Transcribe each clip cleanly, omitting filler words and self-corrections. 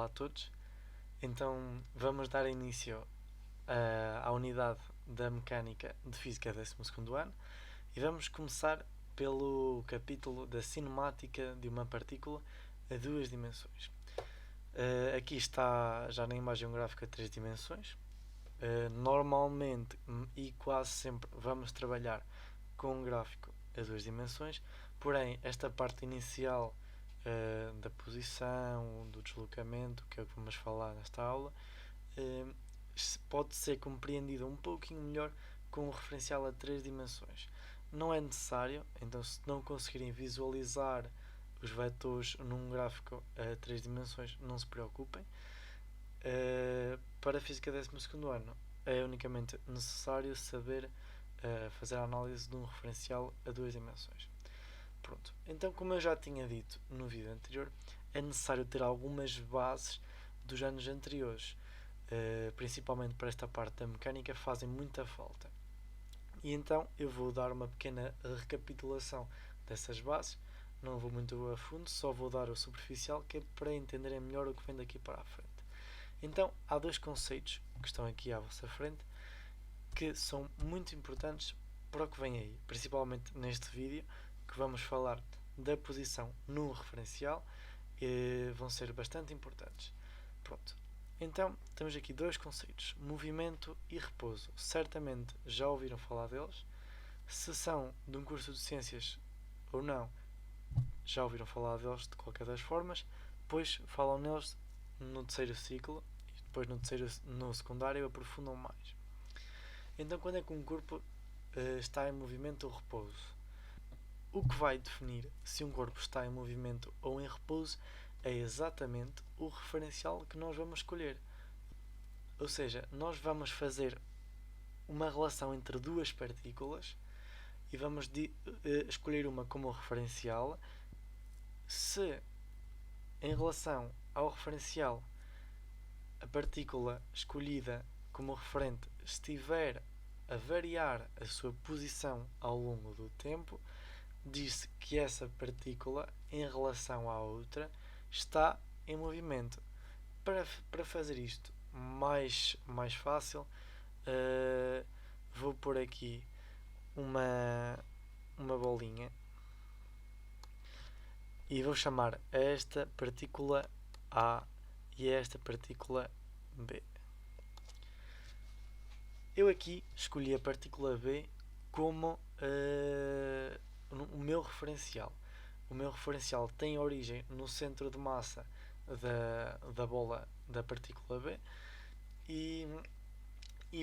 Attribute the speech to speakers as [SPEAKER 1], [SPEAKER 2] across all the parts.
[SPEAKER 1] Olá a todos. Então vamos dar início à unidade da mecânica de física 12º ano e vamos começar pelo capítulo da cinemática de uma partícula a duas dimensões. Aqui está já na imagem um gráfico a três dimensões. Normalmente e quase sempre vamos trabalhar com um gráfico a duas dimensões, porém esta parte inicial da posição, do deslocamento, que é o que vamos falar nesta aula, pode ser compreendida um pouquinho melhor com um referencial a três dimensões. Não é necessário, então se não conseguirem visualizar os vetores num gráfico a três dimensões, não se preocupem. Para a física 12º ano é unicamente necessário saber fazer a análise de um referencial a duas dimensões. Pronto, então como eu já tinha dito no vídeo anterior, é necessário ter algumas bases dos anos anteriores, principalmente para esta parte da mecânica, fazem muita falta. E então eu vou dar uma pequena recapitulação dessas bases, não vou muito a fundo, só vou dar o superficial, que é para entenderem melhor o que vem daqui para a frente. Então há dois conceitos que estão aqui à vossa frente, que são muito importantes para o que vem aí, principalmente neste vídeo, que vamos falar da posição no referencial, vão ser bastante importantes. Pronto. Então, temos aqui dois conceitos, movimento e repouso. Certamente já ouviram falar deles. Se são de um curso de ciências ou não, já ouviram falar deles de qualquer das formas, pois falam neles no terceiro ciclo e depois no secundário aprofundam mais. Então, quando é que um corpo está em movimento ou repouso? O que vai definir se um corpo está em movimento ou em repouso é exatamente o referencial que nós vamos escolher. Ou seja, nós vamos fazer uma relação entre duas partículas e vamos escolher uma como referencial se, em relação ao referencial, a partícula escolhida como referente estiver a variar a sua posição ao longo do tempo, diz-se que essa partícula, em relação à outra, está em movimento. Para fazer isto mais fácil, vou pôr aqui uma bolinha e vou chamar a esta partícula A e a esta partícula B. Eu aqui escolhi a partícula B como o meu referencial. O meu referencial tem origem no centro de massa da bola da partícula B e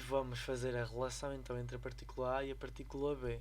[SPEAKER 1] vamos fazer a relação então entre a partícula A e a partícula B.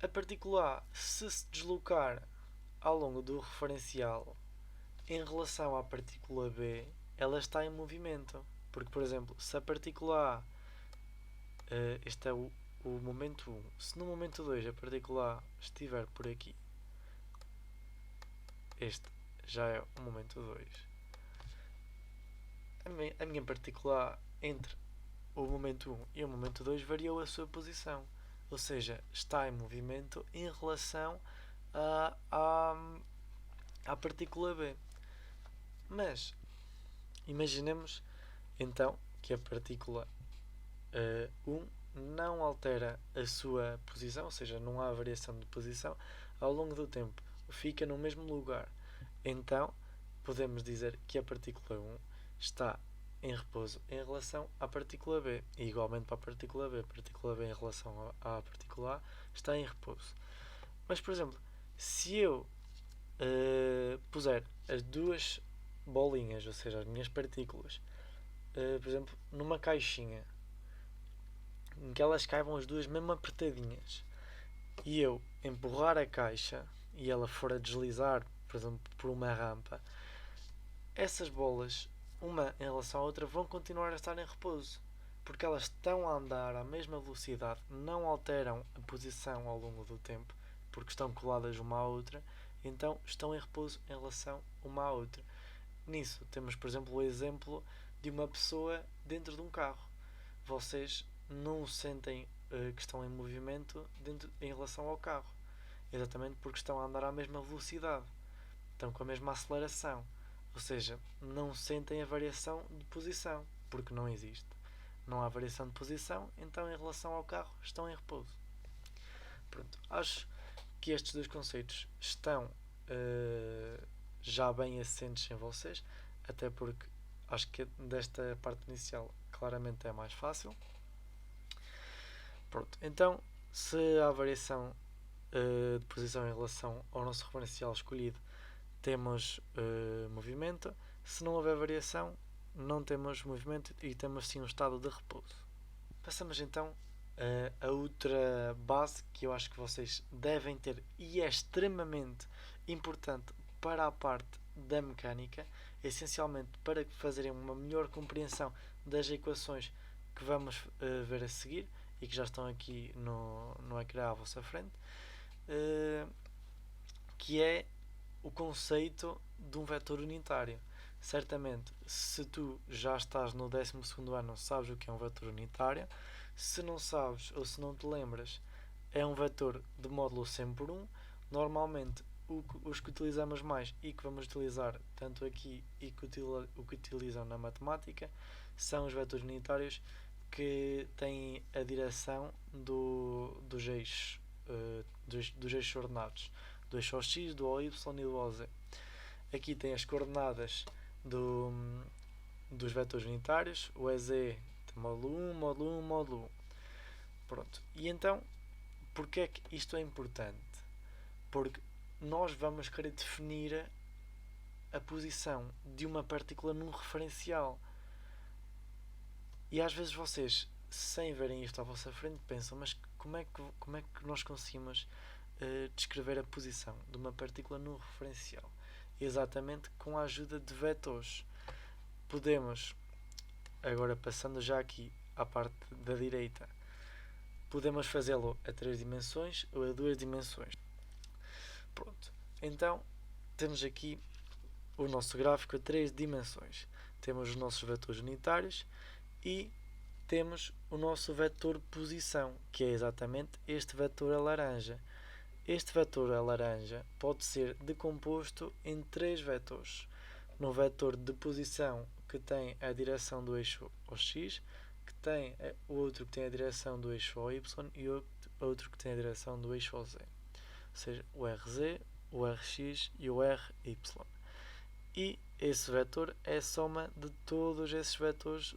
[SPEAKER 1] A partícula A, se deslocar ao longo do referencial em relação à partícula B, ela está em movimento. Porque, por exemplo, se a partícula A, este é o momento 1, se no momento 2 a partícula A estiver por aqui, este já é o momento 2, a minha partícula A entre o momento 1 e o momento 2 variou a sua posição, ou seja, está em movimento em relação à partícula B. Mas imaginemos então que a partícula 1 não altera a sua posição, ou seja, não há variação de posição ao longo do tempo, fica no mesmo lugar. Então podemos dizer que a partícula 1 está em repouso em relação à partícula B, e igualmente para a partícula B em relação à partícula A está em repouso. Mas, por exemplo, se eu puser as duas bolinhas, ou seja, as minhas partículas, por exemplo, numa caixinha em que elas caibam as duas mesmo apertadinhas, e eu empurrar a caixa e ela for a deslizar, por exemplo, por uma rampa, essas bolas, uma em relação à outra, vão continuar a estar em repouso, porque elas estão a andar à mesma velocidade, não alteram a posição ao longo do tempo, porque estão coladas uma à outra, então estão em repouso em relação uma à outra. Nisso temos, por exemplo, o exemplo de uma pessoa dentro de um carro. Vocês não sentem que estão em movimento em relação ao carro, exatamente porque estão a andar à mesma velocidade, estão com a mesma aceleração. ou seja, não sentem a variação de posição, porque não existe. Não há variação de posição, então em relação ao carro estão em repouso. Pronto, acho que estes dois conceitos estão já bem assentes em vocês, até porque acho que desta parte inicial claramente é mais fácil. Pronto, então se há variação de posição em relação ao nosso referencial escolhido, temos movimento. Se não houver variação, não temos movimento e temos sim um estado de repouso. Passamos então a outra base que eu acho que vocês devem ter e é extremamente importante para a parte da mecânica, essencialmente para fazerem uma melhor compreensão das equações que vamos ver a seguir e que já estão aqui no ecrã à vossa frente, que é o conceito de um vetor unitário. Certamente, se tu já estás no 12º ano, sabes o que é um vetor unitário. Se não sabes ou se não te lembras, é um vetor de módulo 100 por 1. Normalmente, os que utilizamos mais e que vamos utilizar tanto aqui e o que utilizam na matemática são os vetores unitários que têm a direção dos eixos, dos eixos ordenados, do eixo OX, do OY e do OZ. Aqui tem as coordenadas dos vetores unitários, o EZ tem módulo 1, módulo 1, módulo 1. Pronto. E então, porquê é que isto é importante? Porque nós vamos querer definir a posição de uma partícula num referencial. E às vezes vocês, sem verem isto à vossa frente, pensam, mas como é que nós conseguimos descrever a posição de uma partícula num referencial? Exatamente com a ajuda de vetores. Podemos, agora passando já aqui à parte da direita, podemos fazê-lo a 3 dimensões ou a 2 dimensões. Pronto. Então, temos aqui o nosso gráfico a 3 dimensões. Temos os nossos vetores unitários e temos o nosso vetor posição, que é exatamente este vetor a laranja. Este vetor a laranja pode ser decomposto em 3 vetores. No vetor de posição, que tem a direção do eixo OX, que tem o outro que tem a direção do eixo OY e outro que tem a direção do eixo OZ. Ou seja, o RZ, o RX e o RY. E esse vetor é a soma de todos esses vetores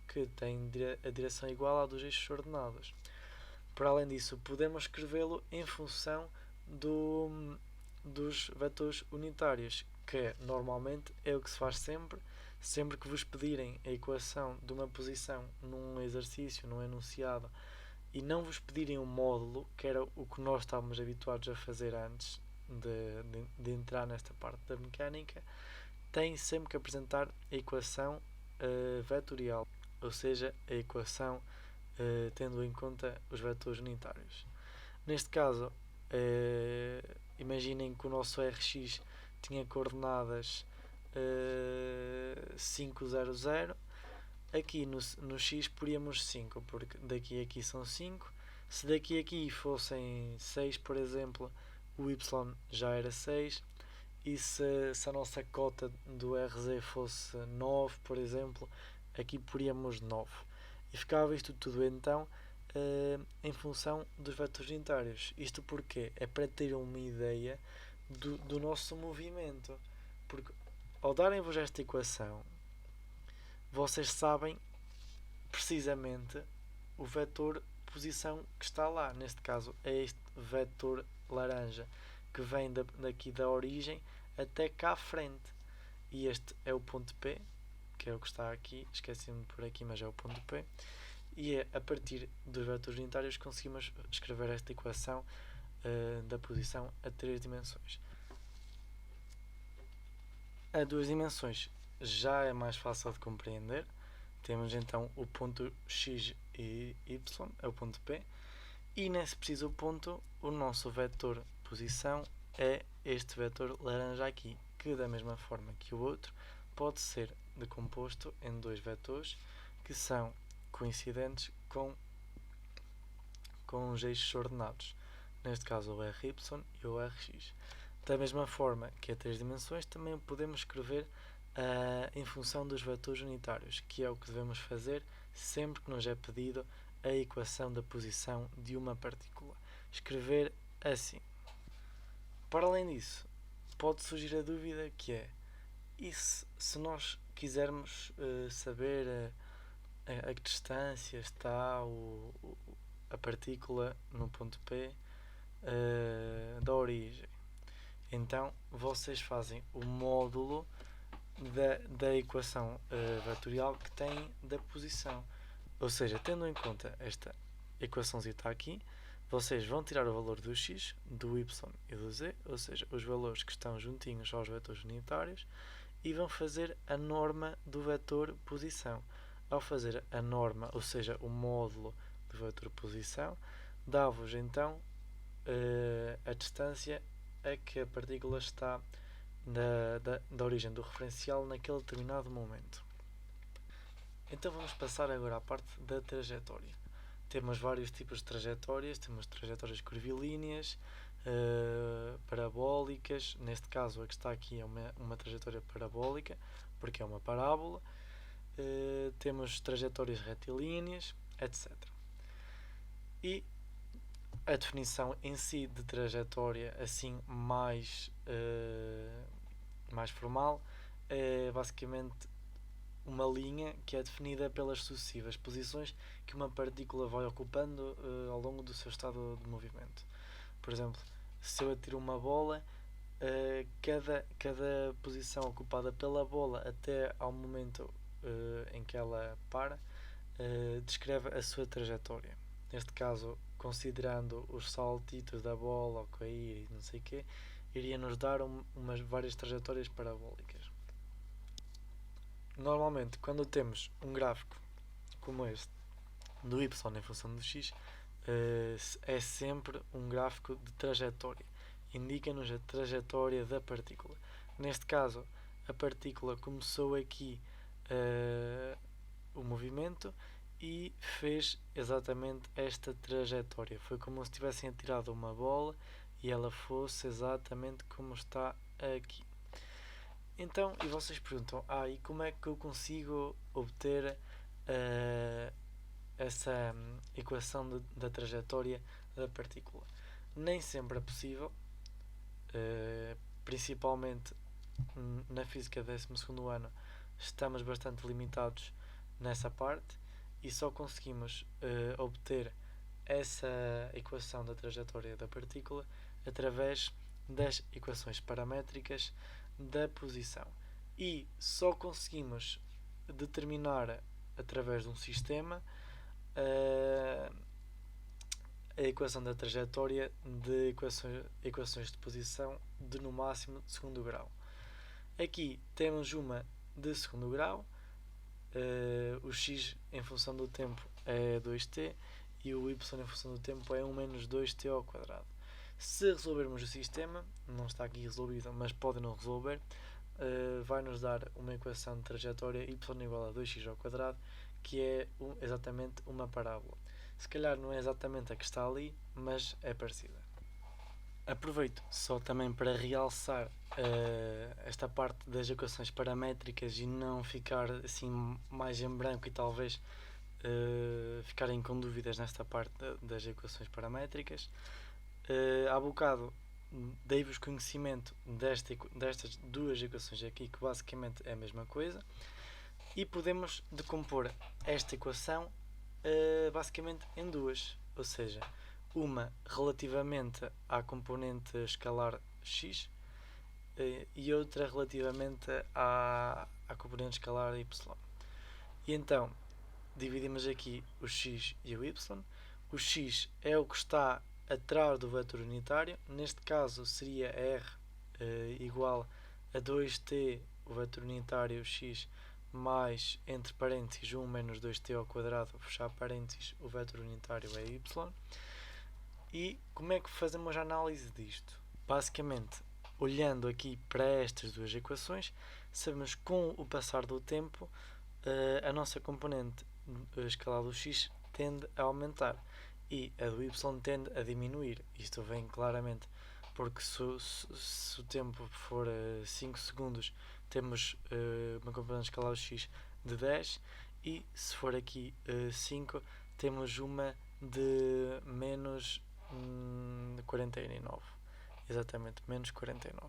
[SPEAKER 1] que têm a direção igual à dos eixos ordenados. Para além disso, podemos escrevê-lo em função dos vetores unitários, que normalmente é o que se faz sempre que vos pedirem a equação de uma posição num exercício, num enunciado, e não vos pedirem um módulo, que era o que nós estávamos habituados a fazer antes de entrar nesta parte da mecânica, tem sempre que apresentar a equação vetorial, ou seja, a equação tendo em conta os vetores unitários. Neste caso, imaginem que o nosso RX tinha coordenadas 500. Aqui no X poríamos 5, porque daqui a aqui são 5. Se daqui a aqui fossem 6, por exemplo, o Y já era 6. E se a nossa cota do RZ fosse 9, por exemplo, aqui poríamos 9. E ficava isto tudo então em função dos vetores unitários. Isto porque é para ter uma ideia do nosso movimento. Porque ao darem-vos esta equação, vocês sabem precisamente o vetor posição que está lá. Neste caso é este vetor laranja que vem daqui da origem até cá à frente. E este é o ponto P, que é o que está aqui, esqueci-me por aqui, mas é o ponto P. E é a partir dos vetores unitários conseguimos escrever esta equação da posição a 3 dimensões. A 2 dimensões já é mais fácil de compreender. Temos então o ponto X e Y, é o ponto P, e nesse preciso ponto o nosso vetor posição é este vetor laranja aqui, que da mesma forma que o outro pode ser decomposto em 2 vetores que são coincidentes com os eixos ordenados, neste caso o RY e o RX. Da mesma forma que a 3 dimensões, também podemos escrever em função dos vetores unitários, que é o que devemos fazer sempre que nos é pedido a equação da posição de uma partícula. Escrever assim. Para além disso, pode surgir a dúvida que é, e se nós quisermos saber a que distância está a partícula no ponto P da origem? Então vocês fazem o módulo da equação vetorial que tem da posição. Ou seja, tendo em conta esta equaçãozita aqui, vocês vão tirar o valor do x, do y e do z, ou seja, os valores que estão juntinhos aos vetores unitários, e vão fazer a norma do vetor posição. Ao fazer a norma, ou seja, o módulo do vetor posição, dá-vos então a distância a que a partícula está da origem do referencial naquele determinado momento. Então vamos passar agora à parte da trajetória. Temos vários tipos de trajetórias, temos trajetórias curvilíneas, parabólicas, neste caso a que está aqui é uma trajetória parabólica, porque é uma parábola, temos trajetórias retilíneas, etc. E a definição em si de trajetória assim mais formal é basicamente uma linha que é definida pelas sucessivas posições que uma partícula vai ocupando ao longo do seu estado de movimento. Por exemplo, se eu atiro uma bola, cada posição ocupada pela bola até ao momento em que ela para descreve a sua trajetória. Neste caso, considerando os saltitos da bola ao cair e não sei o quê, iria nos dar várias trajetórias parabólicas. Normalmente, quando temos um gráfico como este, do y em função do x, é sempre um gráfico de trajetória. Indica-nos a trajetória da partícula. Neste caso, a partícula começou aqui o movimento e fez exatamente esta trajetória. Foi como se tivessem atirado uma bola e ela fosse exatamente como está aqui. Então, e vocês perguntam, e como é que eu consigo obter essa equação da trajetória da partícula? Nem sempre é possível, principalmente na física do 12º ano, estamos bastante limitados nessa parte e só conseguimos obter essa equação da trajetória da partícula através das equações paramétricas da posição, e só conseguimos determinar através de um sistema a equação da trajetória de equações de posição de no máximo de segundo grau. Aqui temos uma de segundo grau, o x em função do tempo é 2t e o y em função do tempo é 1 menos 2t ao quadrado. Se resolvermos o sistema, não está aqui resolvido, mas pode não resolver, vai nos dar uma equação de trajetória y igual a 2x ao quadrado, que é exatamente uma parábola. Se calhar não é exatamente a que está ali, mas é parecida. Aproveito só também para realçar esta parte das equações paramétricas e não ficar assim mais em branco e talvez ficarem com dúvidas nesta parte das equações paramétricas. Há bocado dei-vos conhecimento destas duas equações aqui, que basicamente é a mesma coisa, e podemos decompor esta equação basicamente em duas, ou seja, uma relativamente à componente escalar x e outra relativamente à componente escalar y. E então dividimos aqui o x e o y. O x é o que está atrás do vetor unitário, neste caso seria r igual a 2t, o vetor unitário x, mais, entre parênteses, 1 menos 2t ao quadrado, fechar parênteses, o vetor unitário é y. E como é que fazemos a análise disto? Basicamente, olhando aqui para estas duas equações, sabemos que com o passar do tempo a nossa componente escalar do x tende a aumentar e a do y tende a diminuir. Isto vem claramente porque se o tempo for 5 segundos, temos uma componente escalar x de 10, e se for aqui 5, temos uma de menos 49. Exatamente, menos 49.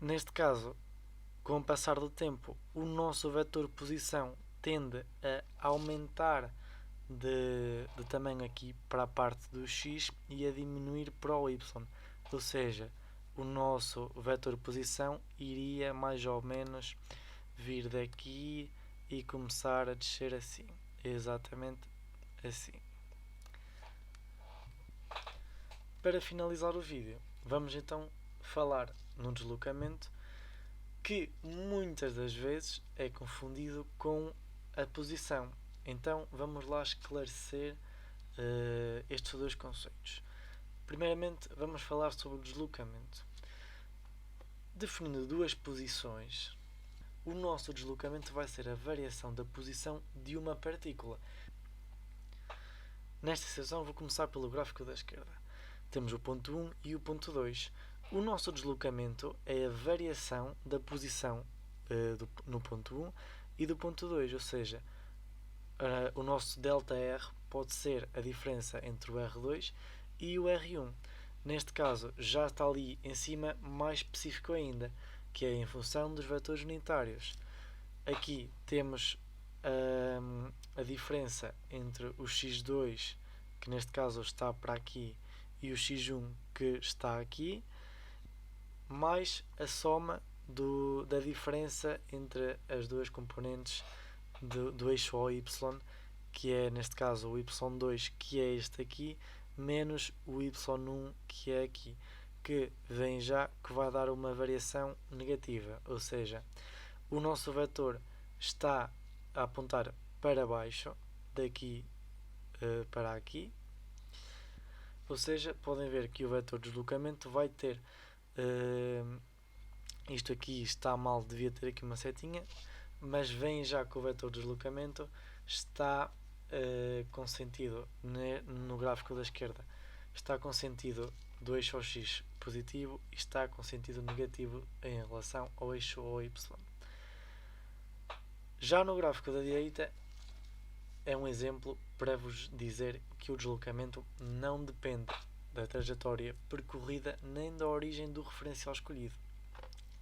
[SPEAKER 1] Neste caso, com o passar do tempo, o nosso vetor posição tende a aumentar de tamanho aqui para a parte do x e a diminuir para o y. Ou seja, o nosso vetor posição iria mais ou menos vir daqui e começar a descer assim. Exatamente assim. Para finalizar o vídeo, vamos então falar no deslocamento, que muitas das vezes é confundido com a posição. Então vamos lá esclarecer estes dois conceitos. Primeiramente vamos falar sobre o deslocamento. Definindo duas posições, o nosso deslocamento vai ser a variação da posição de uma partícula. Nesta seção vou começar pelo gráfico da esquerda. Temos o ponto 1 e o ponto 2. O nosso deslocamento é a variação da posição no ponto 1 e do ponto 2, ou seja, o nosso ΔR pode ser a diferença entre o R2 e o R1. Neste caso, já está ali em cima mais específico ainda, que é em função dos vetores unitários. Aqui temos a diferença entre o x2, que neste caso está para aqui, e o x1, que está aqui, mais a soma da diferença entre as duas componentes do eixo OY, que é neste caso o y2, que é este aqui, menos o y1, que é aqui, que vem já, que vai dar uma variação negativa, ou seja, o nosso vetor está a apontar para baixo, daqui para aqui, ou seja, podem ver que o vetor de deslocamento vai ter, isto aqui está mal, devia ter aqui uma setinha, mas vem já que o vetor de deslocamento está com sentido no gráfico da esquerda, está com sentido do eixo OX positivo e está com sentido negativo em relação ao eixo OY. Já no gráfico da direita é um exemplo para vos dizer que o deslocamento não depende da trajetória percorrida nem da origem do referencial escolhido.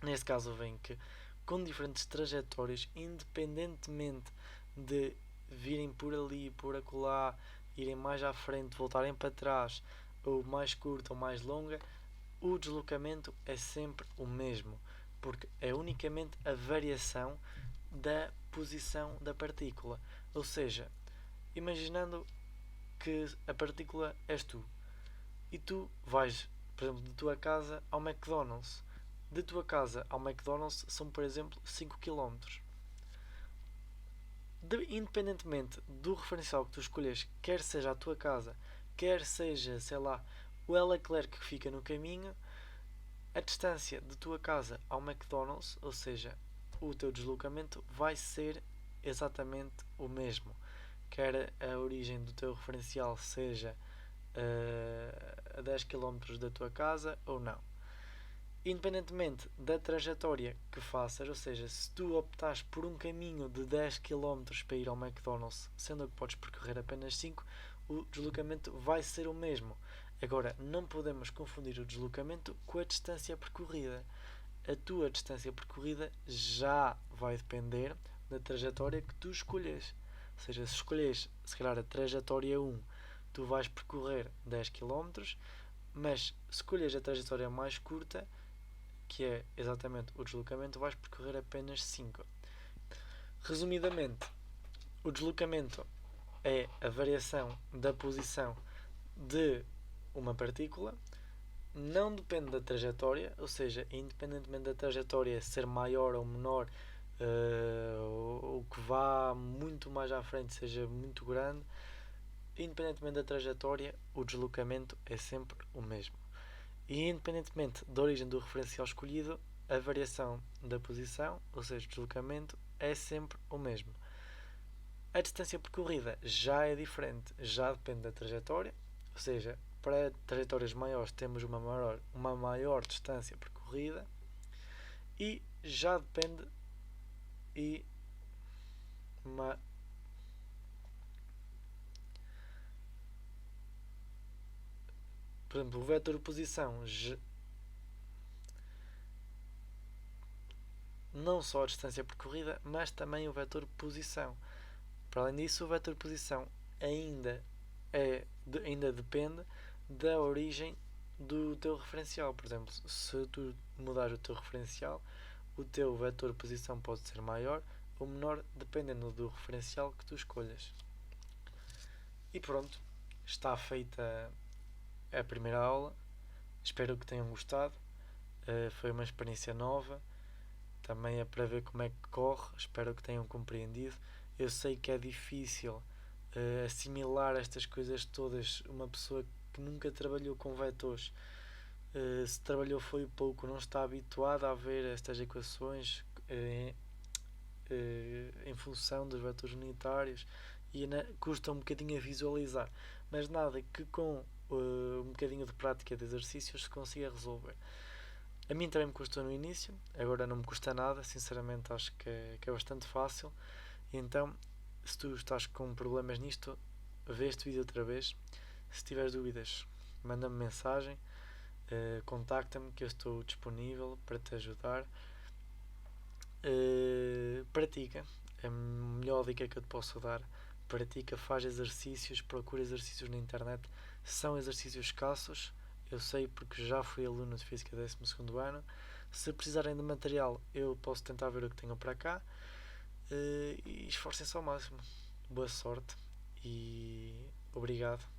[SPEAKER 1] Neste caso vem que com diferentes trajetórias, independentemente de virem por ali, por acolá, irem mais à frente, voltarem para trás, ou mais curta ou mais longa, o deslocamento é sempre o mesmo, porque é unicamente a variação da posição da partícula. Ou seja, imaginando que a partícula és tu, e tu vais, por exemplo, de tua casa ao McDonald's. De tua casa ao McDonald's são, por exemplo, 5 km. Independentemente do referencial que tu escolhes, quer seja a tua casa, quer seja, sei lá, o Leclerc que fica no caminho, a distância de tua casa ao McDonald's, ou seja, o teu deslocamento, vai ser exatamente o mesmo. Quer a origem do teu referencial seja a 10 km da tua casa ou não. Independentemente da trajetória que faças, ou seja, se tu optares por um caminho de 10 km para ir ao McDonald's, sendo que podes percorrer apenas 5, o deslocamento vai ser o mesmo. Agora, não podemos confundir o deslocamento com a distância percorrida. A tua distância percorrida já vai depender da trajetória que tu escolhes. Ou seja, se escolhes, se calhar, a trajetória 1, tu vais percorrer 10 km, mas se escolhes a trajetória mais curta, que é exatamente o deslocamento, vais percorrer apenas 5. Resumidamente, o deslocamento é a variação da posição de uma partícula, não depende da trajetória, ou seja, independentemente da trajetória ser maior ou menor, ou que vá muito mais à frente, seja muito grande, independentemente da trajetória, o deslocamento é sempre o mesmo. E independentemente da origem do referencial escolhido, a variação da posição, ou seja, o deslocamento, é sempre o mesmo. A distância percorrida já é diferente, já depende da trajetória, ou seja, para trajetórias maiores temos uma maior distância percorrida e já depende e uma, por exemplo, o vetor de posição não só a distância percorrida, mas também o vetor de posição. Para além disso, o vetor de posição ainda depende da origem do teu referencial. Por exemplo, se tu mudares o teu referencial, o teu vetor de posição pode ser maior ou menor, dependendo do referencial que tu escolhas. E pronto, está feita a primeira aula. Espero que tenham gostado. Foi uma experiência nova. Também é para ver como é que corre. Espero que tenham compreendido. Eu sei que é difícil assimilar estas coisas todas. Uma pessoa que nunca trabalhou com vetores, se trabalhou foi pouco, não está habituada a ver estas equações em função dos vetores unitários e custa um bocadinho a visualizar, mas nada que com um bocadinho de prática de exercícios se consiga resolver. A mim também me custou no início, agora não me custa nada, sinceramente acho que é bastante fácil. E então, se tu estás com problemas nisto, vê este vídeo outra vez. Se tiveres dúvidas, manda-me mensagem, contacta-me que eu estou disponível para te ajudar. Pratica, é a melhor dica que eu te posso dar. Pratica, faz exercícios, procura exercícios na internet. São exercícios escassos, eu sei porque já fui aluno de Física 12º ano. Se precisarem de material, eu posso tentar ver o que tenho para cá. E esforcem-se ao máximo. Boa sorte e obrigado